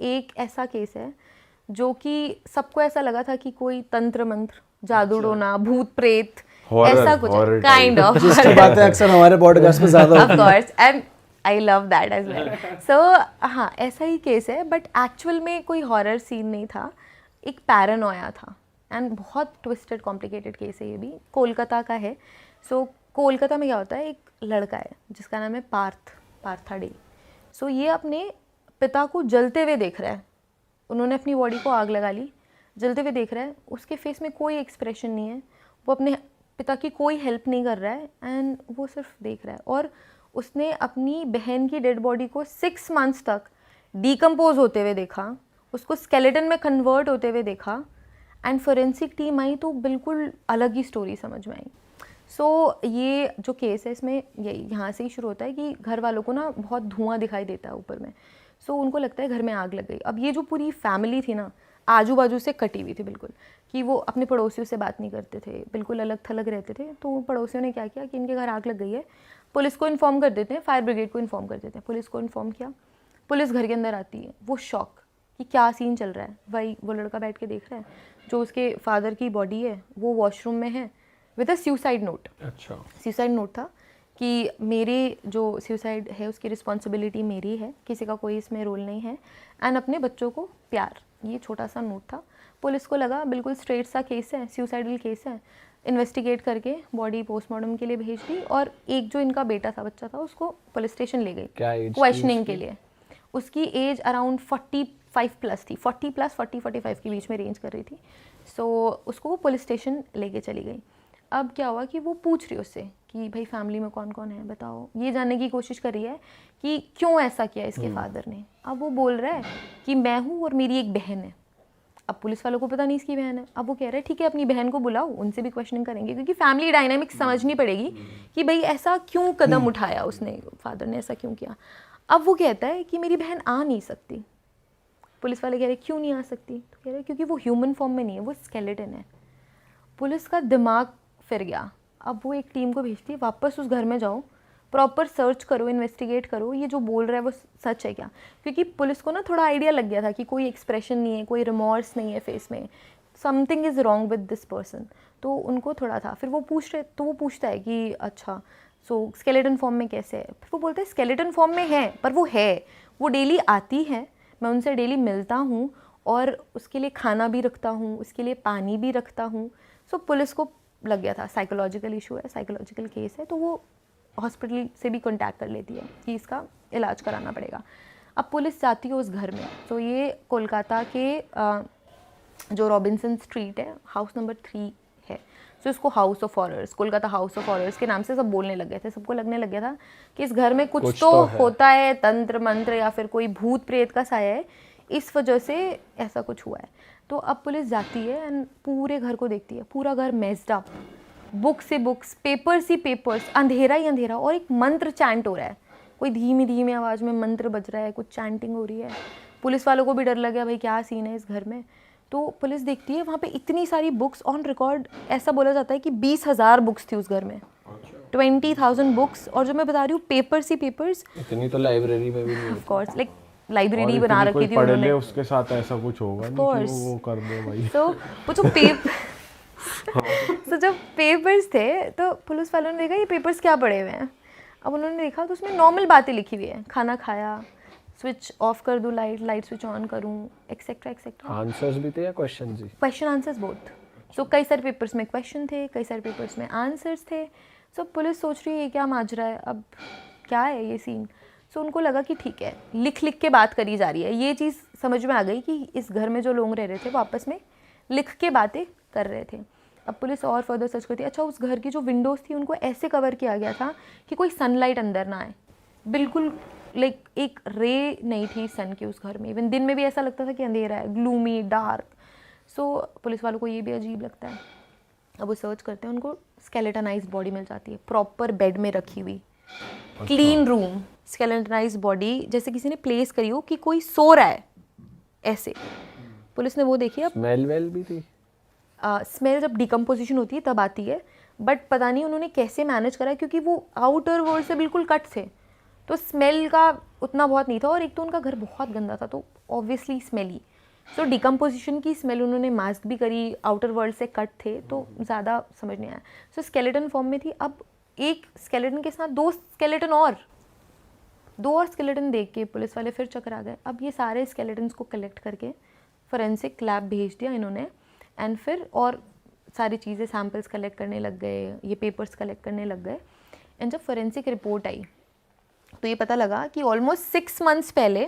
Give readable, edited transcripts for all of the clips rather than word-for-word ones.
एक ऐसा केस है जो कि सबको ऐसा लगा था कि कोई तंत्र मंत्र, जादू टोना, भूत प्रेत, ऐसा कुछ काइंड ऑफ, जिसकी बातें अक्सर हमारे पॉडकास्ट में ज़्यादा of course, and I love that as well. So हाँ, ऐसा ही केस है, बट एक्चुअल में कोई हॉरर सीन नहीं था, एक पैरानोया था। एंड बहुत ट्विस्टेड कॉम्प्लिकेटेड केस है, ये भी कोलकाता का है। सो कोलकाता में क्या होता है, एक लड़का है जिसका नाम है पार्था डे। सो ये अपने पिता को जलते हुए देख रहा है, उन्होंने अपनी बॉडी को आग लगा ली, जलते हुए देख रहा है, उसके फेस में कोई एक्सप्रेशन नहीं है, वो अपने पिता की कोई हेल्प नहीं कर रहा है, एंड वो सिर्फ देख रहा है। और उसने अपनी बहन की डेड बॉडी को 6 मंथ्स तक डिकम्पोज होते हुए देखा, उसको स्केलेटन में कन्वर्ट होते हुए देखा, एंड फोरेंसिक टीम आई तो बिल्कुल अलग ही स्टोरी समझ में आई। सो ये जो केस है, इसमें यही यहाँ से ही शुरू होता है कि घर वालों को ना बहुत धुआं दिखाई देता है ऊपर में। सो उनको लगता है घर में आग लग गई। अब ये जो पूरी फैमिली थी ना, आजू बाजू से कटी हुई थी बिल्कुल, कि वो अपने पड़ोसियों से बात नहीं करते थे, बिल्कुल अलग थलग रहते थे। तो पड़ोसियों ने क्या किया कि इनके घर आग लग गई है, पुलिस को इन्फॉर्म कर देते हैं, फायर ब्रिगेड को इन्फॉर्म कर देते हैं। पुलिस को इन्फॉर्म किया, पुलिस घर के अंदर आती है, वो शॉक कि क्या सीन चल रहा है। भाई वो लड़का बैठ के देख रहा है, जो उसके फादर की बॉडी है वो वॉशरूम में है विद अ सुसाइड नोट। अच्छा, सुसाइड नोट था कि मेरे जो सुसाइड है उसकी रिस्पॉन्सिबिलिटी मेरी है, किसी का कोई इसमें रोल नहीं है, एंड अपने बच्चों को प्यार, ये छोटा सा नोट था। पुलिस को लगा बिल्कुल स्ट्रेट सा केस है, सुसाइडल केस है, इन्वेस्टिगेट करके बॉडी पोस्टमार्टम के लिए भेज दी, और एक जो इनका बेटा था, बच्चा था, उसको पुलिस स्टेशन ले गई क्वेश्चनिंग के लिए। उसकी एज अराउंड 45 प्लस थी, 40 प्लस 40-45 के बीच में रेंज कर रही थी। सो उसको वो पुलिस स्टेशन लेके चली गई। अब क्या हुआ कि वो पूछ रही उससे कि भाई फैमिली में कौन कौन है बताओ, ये जानने की कोशिश कर रही है कि क्यों ऐसा किया इसके फादर ने। अब वो बोल रहा है कि मैं हूँ और मेरी एक बहन है। अब पुलिस वालों को पता नहीं इसकी बहन है। अब वो कह रहे हैं ठीक है अपनी बहन को बुलाओ, उनसे भी क्वेश्चनिंग करेंगे, क्योंकि फैमिली डायनामिक्स समझनी पड़ेगी कि भाई ऐसा क्यों कदम उठाया उसने, फादर ने ऐसा क्यों किया। अब वो कहता है कि मेरी बहन आ नहीं सकती। पुलिस वाले कह रहे क्यों नहीं आ सकती, तो कह रहे क्योंकि वो ह्यूमन फॉर्म में नहीं है, वो स्केलेटन है। पुलिस का दिमाग फिर गया। अब वो एक टीम को भेजती है, वापस उस घर में जाओ, प्रॉपर सर्च करो, इन्वेस्टिगेट करो, ये जो बोल रहा है वो सच है क्या। क्योंकि पुलिस को ना थोड़ा आइडिया लग गया था कि कोई एक्सप्रेशन नहीं है, कोई रिमॉर्स नहीं है फेस में, something is wrong with this person. तो उनको थोड़ा था। फिर वो पूछता है कि अच्छा सो स्केलेटन फॉर्म में कैसे है। फिर वो बोलता है स्केलेटन फॉर्म में है, पर वो है, वो डेली आती है, मैं उनसे डेली मिलता हूँ और उसके लिए खाना भी रखता हूँ, उसके लिए पानी भी रखता हूँ। सो पुलिस को लग गया था साइकोलॉजिकल इशू है, साइकोलॉजिकल केस है, तो वो हॉस्पिटल से भी कांटेक्ट कर लेती है कि इसका इलाज कराना पड़ेगा। अब पुलिस जाती है उस घर में। तो ये कोलकाता के जो रॉबिन्सन स्ट्रीट है, हाउस नंबर 3 है। सो इसको house of horrors, Kolkata house of horrors के नाम से सब बोलने लग गए थे। सबको लगने लग गया था कि इस घर में कुछ तो होता है, तंत्र मंत्र या फिर कोई भूत प्रेत का साया है, इस वजह से ऐसा कुछ हुआ है। तो अब पुलिस जाती है एंड पूरे घर को देखती है, पूरा घर मेस्ड अप, बुक्स से बुक्स, पेपर्स ही पेपर्स, अंधेरा ही अंधेरा, और एक मंत्र चैंट हो रहा है, कोई धीमी धीमी आवाज़ में मंत्र बज रहा है, कुछ चैंटिंग हो रही है। पुलिस वालों को भी डर लग गया, भाई क्या सीन है इस घर में। तो पुलिस देखती है वहाँ पे इतनी सारी बुक्स ऑन रिकॉर्ड, ऐसा बोला जाता है कि 20,000 बुक्स थी उस घर में, 20,000 बुक्स। और जो मैं बता रही हूँ पेपर्स ही पेपर्स, इतनी तो लाइब्रेरी में भी नहीं, ऑफ कोर्स, लाइक लाइब्रेरी बना रखी थी उन्होंने, उसके साथ ऐसा कुछ होगा नहीं कि वो कर दे भाई। तो वो जो तो जब पेपर्स थे तो पुलिस वालों ने देखा ये पेपर्स क्या पड़े हुए हैं। अब उन्होंने देखा तो उसमें नॉर्मल बातें लिखी हुई है, खाना खाया, स्विच ऑफ कर दूँ, लाइट स्विच ऑन करूँ, एक्सेट्रा एक्सेट्रा। आंसर्स भी थे या क्वेश्चन जी? Question answers both. सो कई सारे पेपर्स में क्वेश्चन थे, कई सारे पेपर्स में आंसर्स थे। सो पुलिस सोच रही है ये क्या माजरा है, अब क्या है ये सीन। सो उनको लगा कि ठीक है, लिख लिख के बात करी जा रही है। ये चीज़ समझ में आ गई कि इस घर में जो लोग रह रहे थे वो आपस में लिख के बातें कर रहे थे। अब पुलिस और फर्दर सर्च करती है। अच्छा, उस घर की जो विंडोज़ थी उनको ऐसे कवर किया गया था कि कोई सनलाइट अंदर ना आए, बिल्कुल लाइक एक रे नहीं थी सन की उस घर में। इवन दिन में भी ऐसा लगता था कि अंधेरा है, ग्लूमी, डार्क। सो पुलिस वालों को ये भी अजीब लगता है। अब वो सर्च करते हैं, उनको स्केलेटनाइज्ड बॉडी मिल जाती है, प्रॉपर बेड में रखी हुई, क्लीन रूम, स्केलेटनाइज्ड बॉडी, जैसे किसी ने प्लेस करी हो कि कोई सो रहा है ऐसे। पुलिस ने वो देखी। अब स्मेल वेल भी थी। स्मेल जब डिकम्पोजिशन होती है तब आती है, बट पता नहीं उन्होंने कैसे मैनेज करा, क्योंकि वो आउटर वर्ल्ड से बिल्कुल कट थे। तो स्मेल का उतना बहुत नहीं था, और एक तो उनका घर बहुत गंदा था तो ऑब्वियसली स्मेली। सो डिकम्पोजिशन की स्मेल, उन्होंने मास्क भी करी, आउटर वर्ल्ड से कट थे तो ज़्यादा समझ नहीं आया। सो स्केलेटन फॉर्म में थी। अब एक स्केलेटन के साथ दो और स्केलेटन देख के पुलिस वाले फिर चक्कर आ गए। अब ये सारे स्केलेटन्स को कलेक्ट करके फोरेंसिक लैब भेज दिया इन्होंने, एंड फिर और सारी चीज़ें, सैम्पल्स कलेक्ट करने लग गए, ये पेपर्स कलेक्ट करने लग गए। एंड जब फोरेंसिक रिपोर्ट आई तो ये पता लगा कि ऑलमोस्ट 6 मंथ्स पहले,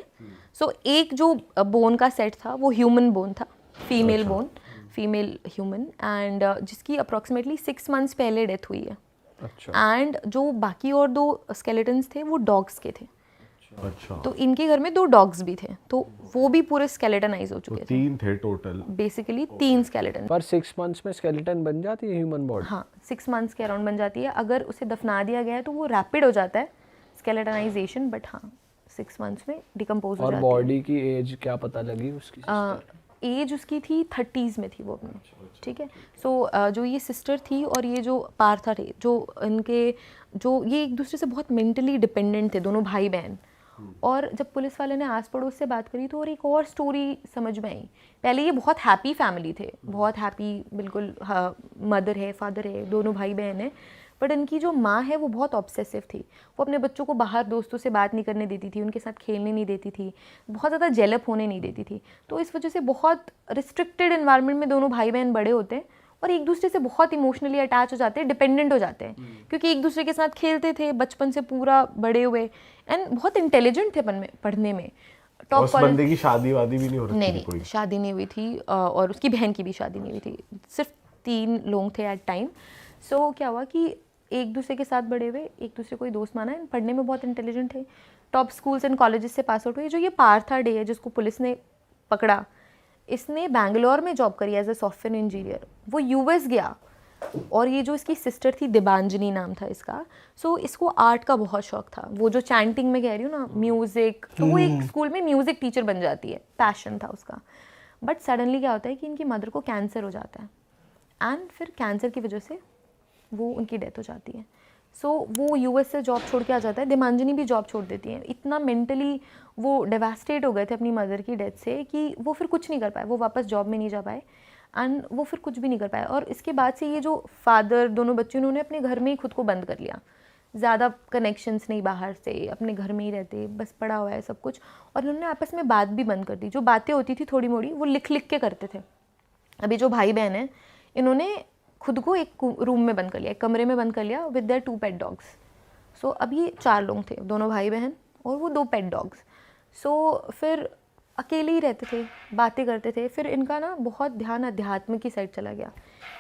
सो एक जो बोन का सेट था वो ह्यूमन बोन था, female bone, female human, and जिसकी अप्रॉक्सीमेटली 6 मंथ्स पहले डेथ हुई है। अच्छा। एंड जो बाकी और 2 स्केलेटन्स थे वो डॉग्स के थे। अच्छा, तो इनके घर में 2 डॉग्स भी थे, तो वो भी पूरे स्केलेटनाइज हो तो चुके थे। 3 थे टोटल। Basically 3 skeleton. पर 6 मंथ्स में स्केलेटन बन जाती है ह्यूमन बॉडी? हाँ, 6 मंथ्स के अराउंड बन जाती है। अगर उसे दफना दिया गया है तो वो रैपिड हो जाता है स्केलेटनाइजेशन, बट हाँ 6 मंथ्स में डिकम्पोज हो और जाती है। बॉडी की एज क्या पता लगी उसकी? एज उसकी थी 30s में थी वो अपने, ठीक है। सो जो ये सिस्टर थी और ये जो पार्था थे, जो इनके जो ये एक दूसरे से बहुत मेंटली डिपेंडेंट थे, दोनों भाई बहन। और जब पुलिस वाले ने आस पड़ोस से बात करी तो और एक और स्टोरी समझ में आई। पहले ये बहुत हैप्पी फैमिली थे, बहुत हैप्पी, बिल्कुल, हाँ, मदर है, फादर है, दोनों भाई बहन हैं। बट इनकी जो माँ है वो बहुत ऑब्सेसिव थी। वो अपने बच्चों को बाहर दोस्तों से बात नहीं करने देती थी, उनके साथ खेलने नहीं देती थी, बहुत ज़्यादा जेलप होने नहीं देती थी। तो इस वजह से बहुत रिस्ट्रिक्टेड एनवायरनमेंट में दोनों भाई बहन बड़े होते हैं और एक दूसरे से बहुत इमोशनली अटैच हो जाते हैं, डिपेंडेंट हो जाते हैं, क्योंकि एक दूसरे के साथ खेलते थे बचपन से पूरा बड़े हुए, एंड बहुत इंटेलिजेंट थे पढ़ने में। टॉप उस बंदे की शादी वादी भी नहीं हो रही थी? नहीं, शादी नहीं हुई थी, और उसकी बहन की भी शादी नहीं हुई थी। सिर्फ 3 लोग थे एट टाइम। सो क्या हुआ कि एक दूसरे के साथ बड़े हुए, एक दूसरे को ही दोस्त माना, पढ़ने में बहुत इंटेलिजेंट थे, टॉप स्कूल्स एंड कॉलेजेस से पास आउट हुए। जो ये पार्था डे है जिसको पुलिस ने पकड़ा, इसने बैंगलोर में जॉब करी एज ए सॉफ्टवेयर इंजीनियर। वो यूएस गया, और ये जो इसकी सिस्टर थी, दिबांजनी नाम था इसका। सो इसको आर्ट का बहुत शौक था। वो जो चैंटिंग में कह रही हूँ ना, म्यूज़िक, तो वो एक स्कूल में म्यूज़िक टीचर बन जाती है, पैशन था उसका। बट सडनली क्या होता है कि इनकी मदर को कैंसर हो जाता है, एंड फिर कैंसर की वजह से वो उनकी डेथ हो जाती है। सो वो यूएस से जॉब छोड़ के आ जाता है, दिमांजनी भी जॉब छोड़ देती है। इतना मेंटली वो डेवास्टेट हो गए थे अपनी मदर की डेथ से कि वो फिर कुछ नहीं कर पाए, वो वापस जॉब में नहीं जा पाए, एंड वो फिर कुछ भी नहीं कर पाए। और इसके बाद से ये जो फादर, दोनों बच्चे, उन्होंने अपने घर में ही खुद को बंद कर लिया, ज़्यादा कनेक्शंस नहीं बाहर से, अपने घर में ही रहते, बस पड़ा हुआ है सब कुछ। और उन्होंने आपस में बात भी बंद कर दी। जो बातें होती थी थोड़ी मोड़ी, वो लिख लिख के करते थे। अभी जो भाई बहन हैं, इन्होंने खुद को एक रूम में बंद कर लिया, एक कमरे में बंद कर लिया विद देयर 2 पेट डॉग्स। सो अभी 4 लोग थे, दोनों भाई बहन और वो 2 पेट डॉग्स। सो फिर अकेले ही रहते थे, बातें करते थे। फिर इनका ना बहुत ध्यान अध्यात्म की साइड चला गया,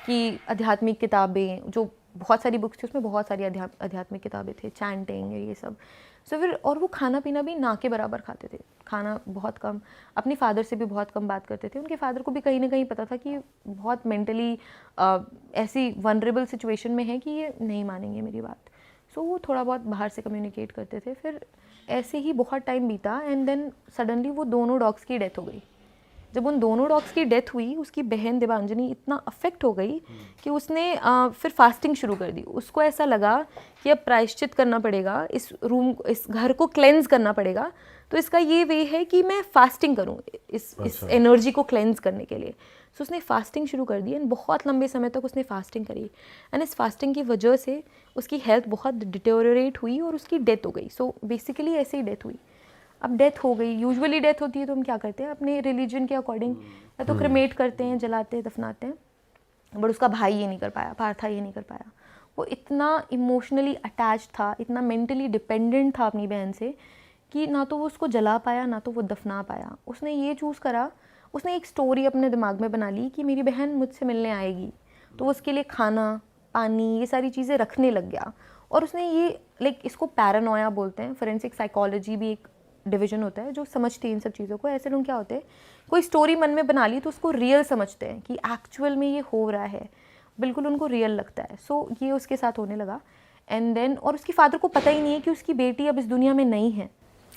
कि आध्यात्मिक किताबें, जो बहुत सारी बुक्स थी उसमें बहुत सारी आध्यात्मिक किताबें थे, चैंटिंग, ये सब। सो फिर और वो खाना पीना भी ना के बराबर खाते थे, खाना बहुत कम, अपने फादर से भी बहुत कम बात करते थे। उनके फादर को भी कहीं ना कहीं पता था कि बहुत मेंटली ऐसी वनरेबल सिचुएशन में है कि ये नहीं मानेंगे मेरी बात। सो वो थोड़ा बहुत बाहर से कम्युनिकेट करते थे। फिर ऐसे ही बहुत टाइम बीता, एंड देन सडनली वो दोनों डॉग्स की डेथ हो गई। जब उन दोनों डॉग्स की डेथ हुई, उसकी बहन दिबांजनी इतना अफेक्ट हो गई कि उसने फिर फास्टिंग शुरू कर दी। उसको ऐसा लगा कि अब प्रायश्चित करना पड़ेगा, इस घर को क्लेंज करना पड़ेगा, तो इसका ये वे है कि मैं फास्टिंग करूं इस एनर्जी को क्लेंज करने के लिए। सो उसने फास्टिंग शुरू कर दी, एंड बहुत लंबे समय तक उसने फास्टिंग करी, एंड इस फास्टिंग की वजह से उसकी हेल्थ बहुत डिटेरियोरेट हुई और उसकी डेथ हो गई। सो बेसिकली ऐसे ही डेथ हुई। अब डेथ हो गई, यूजुअली डेथ होती है तो हम क्या करते हैं अपने रिलीजन के अकॉर्डिंग, या तो क्रिमेट करते हैं, जलाते हैं, दफनाते हैं। बट उसका भाई ये नहीं कर पाया, पार्था ये नहीं कर पाया। वो इतना इमोशनली अटैच था, इतना मेंटली डिपेंडेंट था अपनी बहन से, कि ना तो वो उसको जला पाया, ना तो वो दफना पाया। उसने ये चूज़ करा, उसने एक स्टोरी अपने दिमाग में बना ली कि मेरी बहन मुझसे मिलने आएगी, तो वो उसके लिए खाना, पानी, ये सारी चीज़ें रखने लग गया। और उसने ये इसको पैरानोया बोलते हैं, फोरेंसिक साइकोलॉजी भी एक डिवीजन होता है जो समझती है इन सब चीज़ों को। ऐसे लोग क्या होते हैं, कोई स्टोरी मन में बना ली तो उसको रियल समझते हैं कि एक्चुअल में ये हो रहा है, बिल्कुल उनको रियल लगता है। सो ये उसके साथ होने लगा। एंड देन, और उसकी फादर को पता ही नहीं है कि उसकी बेटी अब इस दुनिया में नहीं है।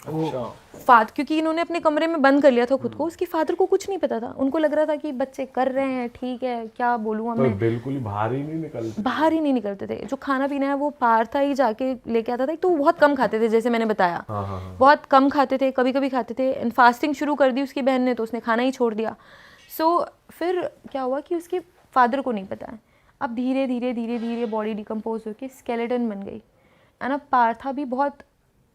अच्छा। क्योंकि इन्होंने अपने कमरे में बंद कर लिया था खुद को, उसके फादर को कुछ नहीं पता था। उनको लग रहा था कि बच्चे कर रहे हैं, ठीक है, क्या बोलूँ अब तो मैं। बिल्कुल ही बाहर ही नहीं निकलते। बाहर ही नहीं निकलते थे। जो खाना पीना है वो पार्था ही जाके लेके आता था। एक तो वो बहुत कम खाते थे, जैसे मैंने बताया, हाँ हाँ हाँ। बहुत कम खाते थे, कभी कभी खाते थे। एंड फास्टिंग शुरू कर दी उसकी बहन ने, तो उसने खाना ही छोड़ दिया। सो फिर क्या हुआ कि उसके फादर को नहीं पता है। अब धीरे धीरे धीरे धीरे बॉडी डिकम्पोज होकर स्केलेटन बन गई। एंड अब पार्था भी बहुत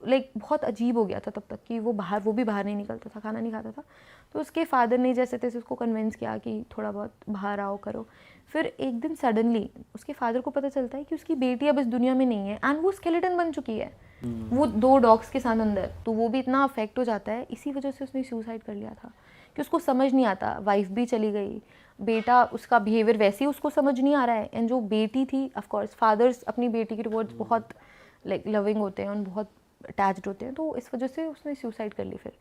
बहुत अजीब हो गया था तब तक कि वो भी बाहर नहीं निकलता था, खाना नहीं खाता था। तो उसके फादर ने जैसे तैसे उसको कन्विंस किया कि थोड़ा बहुत बाहर आओ करो। फिर एक दिन सडनली उसके फादर को पता चलता है कि उसकी बेटी अब इस दुनिया में नहीं है एंड वो स्केलेटन बन चुकी है, वो 2 डॉग्स के साथ अंदर। तो वो भी इतना अफेक्ट हो जाता है, इसी वजह से उसने सुसाइड कर लिया था कि उसको समझ नहीं आता, वाइफ भी चली गई, बेटा उसका बिहेवियर वैसे ही उसको समझ नहीं आ रहा है। एंड जो बेटी थी, ऑफ कोर्स फादर्स अपनी बेटी के टुवर्ड्स बहुत लविंग होते हैं और बहुत अटैच्ड होते हैं, तो इस वजह से उसने सुसाइड कर ली फिर।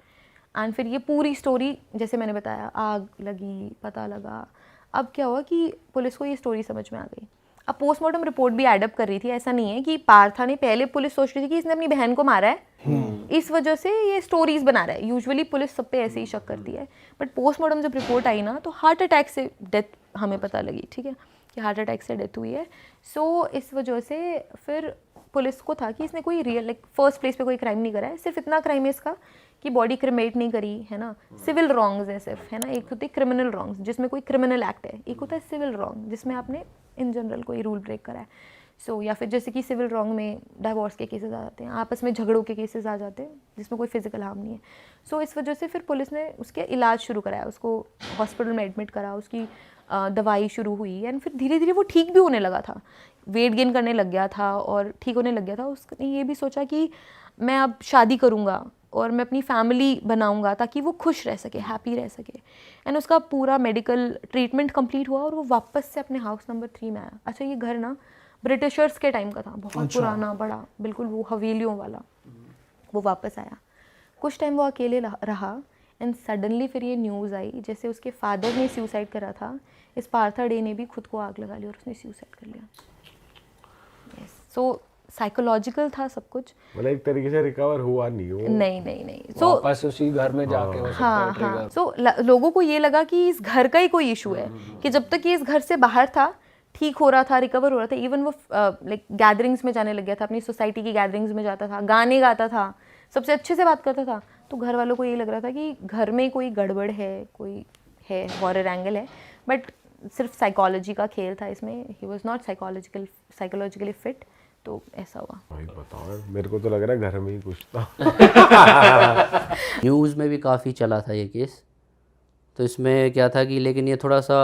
एंड फिर ये पूरी स्टोरी, जैसे मैंने बताया, आग लगी, पता लगा। अब क्या हुआ कि पुलिस को ये स्टोरी समझ में आ गई। अब पोस्टमार्टम रिपोर्ट भी एडअप कर रही थी। ऐसा नहीं है कि पार्था ने, पहले पुलिस सोच रही थी कि इसने अपनी बहन को मारा है, इस वजह से ये स्टोरीज बना रहा है। यूजुअली पुलिस सब पे ऐसे ही शक करती है, बट पोस्टमार्टम जब रिपोर्ट आई ना, तो हार्ट अटैक से डेथ हमें पता लगी, ठीक है, कि हार्ट अटैक से डेथ हुई है। सो इस वजह से फिर पुलिस को था कि इसने कोई रियल फर्स्ट प्लेस पे कोई क्राइम नहीं करा है, सिर्फ इतना क्राइम है इसका कि बॉडी क्रिमेट नहीं करी है ना, सिविल रॉन्ग्स है सिर्फ, है ना। एक होते हैं क्रिमिनल रॉन्ग्स जिसमें कोई क्रिमिनल एक्ट है, एक होता है सिविल रॉन्ग जिसमें आपने इन जनरल कोई रूल ब्रेक करा है। सो या फिर जैसे कि सिविल रॉन्ग में डाइवोर्स के केसेस आ जाते हैं, आपस में झगड़ों के केसेस आ जाते हैं जिसमें कोई फिजिकल हार्म नहीं है। सो इस वजह से फिर पुलिस ने उसके इलाज शुरू कराया, उसको हॉस्पिटल में एडमिट करा, उसकी दवाई शुरू हुई। एंड फिर धीरे धीरे वो ठीक भी होने लगा था, वेट गेन करने लग गया था और ठीक होने लग गया था। उसने ये भी सोचा कि मैं अब शादी करूँगा और मैं अपनी फैमिली बनाऊंगा ताकि वो खुश रह सके, हैप्पी रह सके। एंड उसका पूरा मेडिकल ट्रीटमेंट कंप्लीट हुआ और वो वापस से अपने हाउस नंबर 3 में आया। अच्छा, ये घर ना ब्रिटिशर्स के टाइम का था, बहुत पुराना, बड़ा, बिल्कुल वो हवेलियों वाला। वो वापस आया, कुछ टाइम वो अकेले रहा। एंड सडनली फिर ये न्यूज़ आई, जैसे उसके फादर ने सुसाइड करा था, इस पार्था डे ने भी खुद को आग लगा ली और उसने सुसाइड कर लिया। सो साइकोलॉजिकल था सब कुछ, मतलब एक तरीके से रिकवर हुआ नहीं वो। नहीं। सो वापस उसी घर में जाके हो सकता है ट्रिगर। हाँ। सो लोगों को ये लगा कि इस घर का ही कोई इशू है, कि जब तक ये इस घर से बाहर था, ठीक हो रहा था, रिकवर हो रहा था। इवन वो गैदरिंग्स में जाने लग गया था, अपनी सोसाइटी की गैदरिंग्स में जाता था, गाने गाता था, सबसे अच्छे से बात करता था। तो घर वालों को ये लग रहा था कि घर में कोई गड़बड़ है, कोई है, हॉरर एंगल है। बट सिर्फ साइकोलॉजी का खेल था इसमें, he was not psychologically fit. तो ऐसा हुआ। भाई बताओ यार, मेरे को तो लग रहा है घर में ही कुछ था। न्यूज़ में भी काफ़ी चला था ये केस। तो इसमें क्या था कि, लेकिन ये थोड़ा सा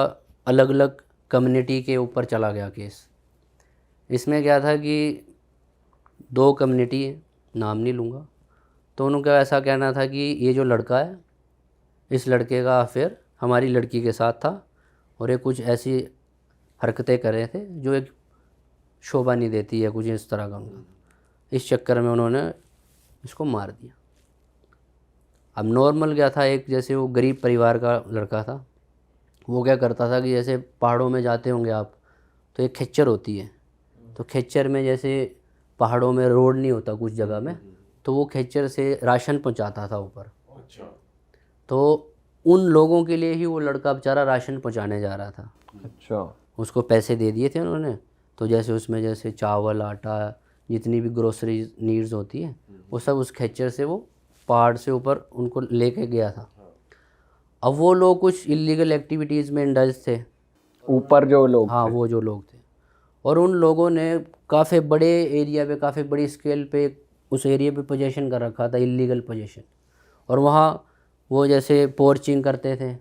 अलग अलग कम्युनिटी के ऊपर चला गया केस। इसमें क्या था कि 2 कम्युनिटी, नाम नहीं लूँगा, तो उनका ऐसा कहना था कि ये जो लड़का है, इस लड़के का अफेयर हमारी लड़की के साथ था और ये कुछ ऐसी हरकतें कर रहे थे जो एक शोभा नहीं देती है, कुछ इस तरह का उनका। इस चक्कर में उन्होंने इसको मार दिया। अब नॉर्मल क्या था, एक जैसे वो गरीब परिवार का लड़का था, वो क्या करता था कि जैसे पहाड़ों में जाते होंगे आप, तो एक खच्चर होती है, तो खच्चर में जैसे पहाड़ों में रोड नहीं होता कुछ जगह में, तो वो खच्चर से राशन पहुंचाता था ऊपर। अच्छा। तो उन लोगों के लिए ही वो लड़का बेचारा राशन पहुंचाने जा रहा था। अच्छा। उसको पैसे दे दिए थे उन्होंने, तो जैसे उसमें जैसे चावल, आटा, जितनी भी ग्रोसरी नीड्स होती हैं, वो सब उस खच्चर से वो पहाड़ से ऊपर उनको लेके गया था। अब वो लोग कुछ इलीगल एक्टिविटीज़ में इंडल्ज थे, ऊपर जो लोग हाँ थे। वो जो लोग थे, और उन लोगों ने काफ़ी बड़े एरिया पे, काफ़ी बड़ी स्केल पे उस एरिया पे पोजीशन कर रखा था, इलीगल पोजीशन। और वहाँ वो जैसे पोर्चिंग करते थे।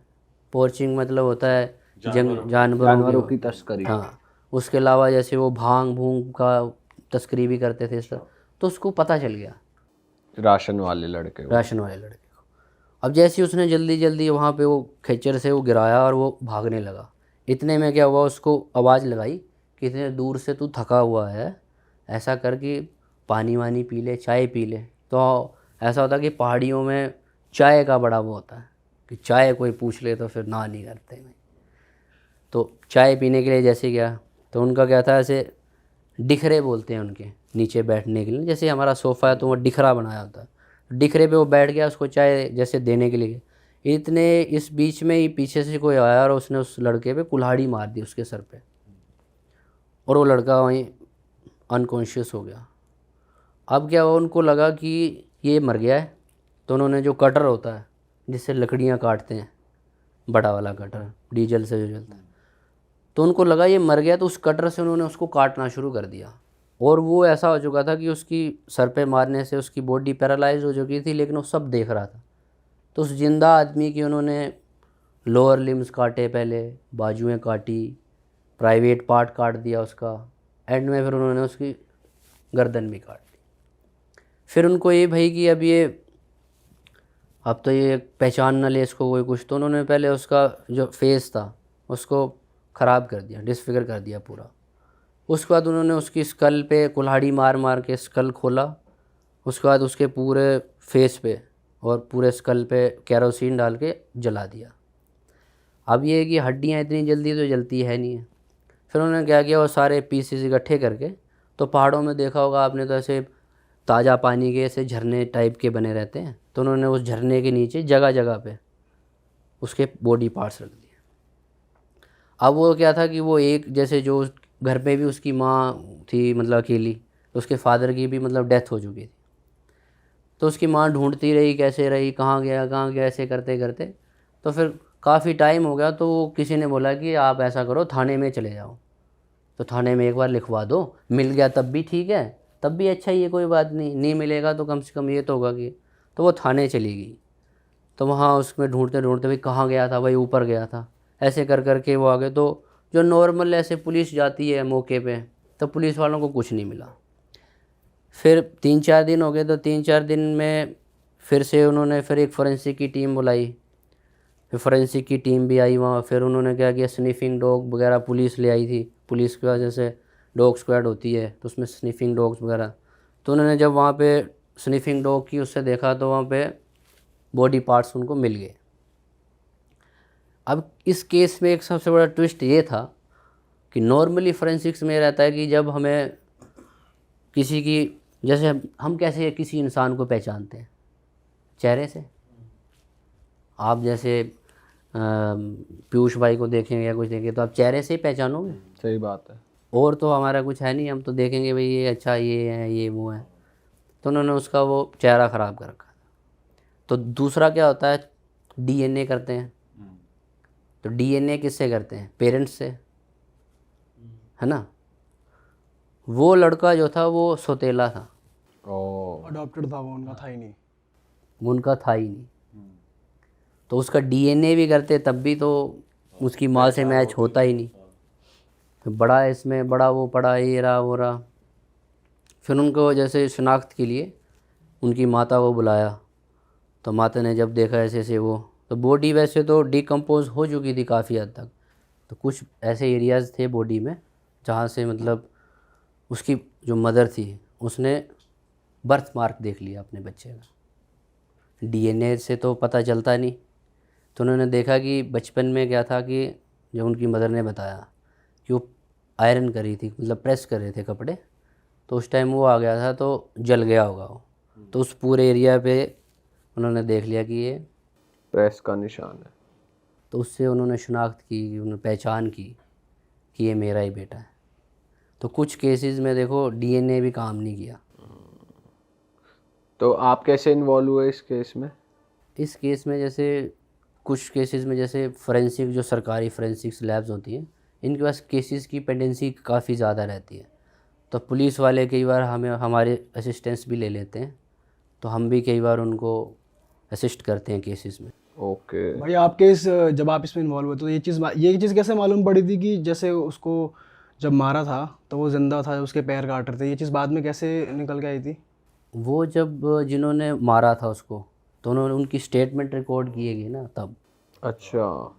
पोर्चिंग मतलब होता है जानवरों की तस्करी। हाँ, उसके अलावा जैसे वो भांग भूंग का तस्करी भी करते थे इस तरह। तो उसको पता चल गया राशन वाले लड़के को। अब जैसे उसने जल्दी जल्दी वहाँ पे वो खच्चर से वो गिराया और वो भागने लगा। इतने में क्या हुआ, उसको आवाज़ लगाई कि इतने दूर से तू थका हुआ है, ऐसा कर कि पानी वानी पी ले, चाय पी ले। तो ऐसा होता कि पहाड़ियों में चाय का बड़ा वो होता है कि चाय कोई पूछ ले तो फिर ना नहीं करते हैं। तो चाय पीने के लिए जैसे गया, तो उनका क्या था, ऐसे डिखरे बोलते हैं उनके नीचे बैठने के लिए, जैसे हमारा सोफ़ा है तो वो डिखरा बनाया होता है, डिखरे पे वो बैठ गया, उसको चाय जैसे देने के लिए। इतने इस बीच में ही पीछे से कोई आया और उसने उस लड़के पे कुल्हाड़ी मार दी उसके सर पे, और वो लड़का वहीं अनकॉन्शियस हो गया। अब क्या हुआ, उनको लगा कि ये मर गया है, तो उन्होंने जो कटर होता है जिससे लकड़ियाँ काटते हैं, बड़ा वाला कटर डीजल से जो जलता है, तो उनको लगा ये मर गया, तो उस कटर से उन्होंने उसको काटना शुरू कर दिया। और वो ऐसा हो चुका था कि उसकी सर पे मारने से उसकी बॉडी पैरालाइज हो चुकी थी, लेकिन वो सब देख रहा था। तो उस जिंदा आदमी की उन्होंने लोअर लिम्स काटे, पहले बाजुएं काटी, प्राइवेट पार्ट काट दिया उसका, एंड में फिर उन्होंने उसकी गर्दन भी काट दी। फिर उनको ये भाई कि अब तो ये पहचान ना ले इसको कोई कुछ, तो उन्होंने पहले उसका जो फेस था उसको ख़राब कर दिया, डिसफिगर कर दिया पूरा। उसके बाद उन्होंने उसकी स्कल पे कुल्हाड़ी मार मार के स्कल खोला। उसके बाद उसके पूरे फेस पे और पूरे स्कल पे केरोसिन डाल के जला दिया। अब ये है कि हड्डियाँ इतनी जल्दी तो जलती है नहीं है। फिर उन्होंने क्या किया, वो सारे पीसेस इकट्ठे करके, तो पहाड़ों में देखा होगा आपने, तो ऐसे ताज़ा पानी के ऐसे झरने टाइप के बने रहते हैं, तो उन्होंने उस झरने के नीचे जगह जगह पे उसके बॉडी पार्ट्स रख दिए। अब वो क्या था कि वो एक जैसे जो घर पे भी उसकी माँ थी मतलब अकेली, तो उसके फादर की भी मतलब डेथ हो चुकी थी, तो उसकी माँ ढूंढती रही कैसे रही, कहाँ गया ऐसे करते करते, तो फिर काफ़ी टाइम हो गया। तो किसी ने बोला कि आप ऐसा करो, थाने में चले जाओ, तो थाने में एक बार लिखवा दो, मिल गया तब भी ठीक है, तब भी अच्छा ही है, कोई बात नहीं, नहीं मिलेगा तो कम से कम ये तो होगा कि। तो वो थाने चली गई, तो वहाँ उसमें ढूंढते ढूंढते भाई कहाँ गया था, भाई ऊपर गया था, ऐसे कर कर के वो आ गए। तो जो नॉर्मल ऐसे पुलिस जाती है मौके पे, तो पुलिस वालों को कुछ नहीं मिला। फिर 3-4 दिन हो गए, तो 3-4 दिन में फिर से उन्होंने फिर एक फोरेंसिक की टीम बुलाई। फिर फोरेंसिक की टीम भी आई वहाँ। फिर उन्होंने क्या किया, स्निफिंग डॉग वगैरह पुलिस ले आई थी, पुलिस की वजह से डॉग स्क्वाड होती है तो उसमें स्निफिंग डॉग्स वगैरह, तो उन्होंने जब वहाँ पे स्निफिंग डॉग की उससे देखा, तो वहाँ पे बॉडी पार्ट्स उनको मिल गए। अब इस केस में एक सबसे बड़ा ट्विस्ट ये था कि नॉर्मली फोरेंसिक्स में रहता है कि जब हमें किसी की, जैसे हम कैसे किसी इंसान को पहचानते हैं, चेहरे से। आप जैसे पीयूष भाई को देखेंगे या कुछ देखेंगे तो आप चेहरे से ही पहचानोगे, सही बात है। और तो हमारा कुछ है नहीं, हम तो देखेंगे भाई ये अच्छा ये है ये वो है। तो उन्होंने उसका वो चेहरा ख़राब कर रखा था। तो दूसरा क्या होता है, डीएनए करते हैं। तो डीएनए किससे करते हैं, पेरेंट्स से, है ना। वो लड़का जो था वो सौतेला था, अडॉप्टेड था वो, उनका था ही नहीं। उनका था ही नहीं। तो उसका डीएनए भी करते तब भी तो उसकी माँ से मैच होता ही नहीं। तो बड़ा इसमें बड़ा वो पड़ा, ये रहा वो रहा। फिर उनको जैसे शिनाख्त के लिए उनकी माता को बुलाया, तो माता ने जब देखा ऐसे ऐसे वो, तो बॉडी वैसे तो डिकम्पोज हो चुकी थी काफ़ी हद तक। तो कुछ ऐसे एरियाज़ थे बॉडी में जहाँ से मतलब उसकी जो मदर थी उसने बर्थ मार्क देख लिया अपने बच्चे का। डीएनए से तो पता चलता नहीं। तो उन्होंने देखा कि बचपन में क्या था कि जब उनकी मदर ने बताया कि वो आयरन करी थी, मतलब प्रेस कर रहे थे कपड़े, तो उस टाइम वो आ गया था तो जल गया होगा वो। तो उस पूरे एरिया पे उन्होंने देख लिया कि ये प्रेस का निशान है। तो उससे उन्होंने शिनाख्त की, उन्होंने पहचान की कि ये मेरा ही बेटा है। तो कुछ केसेस में देखो डीएनए भी काम नहीं किया। तो आप कैसे इन्वॉल्व हुए इस केस में? इस केस में जैसे कुछ केसेस में जैसे फोरेंसिक जो सरकारी फोरेंसिक्स लैब्स होती हैं, इनके पास केसेस की पेंडेंसी काफ़ी ज़्यादा रहती है। तो पुलिस वाले कई बार हमें हमारे असिस्टेंस भी ले लेते हैं, तो हम भी कई बार उनको असिस्ट करते हैं केसेस में। ओके। भाई आपके जब आप इसमें इन्वॉल्व हुए तो ये चीज़ कैसे मालूम पड़ी थी कि जैसे उसको जब मारा था तो वो जिंदा था, उसके पैर काट रहे थे, ये चीज़ बाद में कैसे निकल के आई थी? वो जब जिन्होंने मारा था उसको, तो उन्होंने उनकी स्टेटमेंट रिकॉर्ड किए गई ना तब। अच्छा।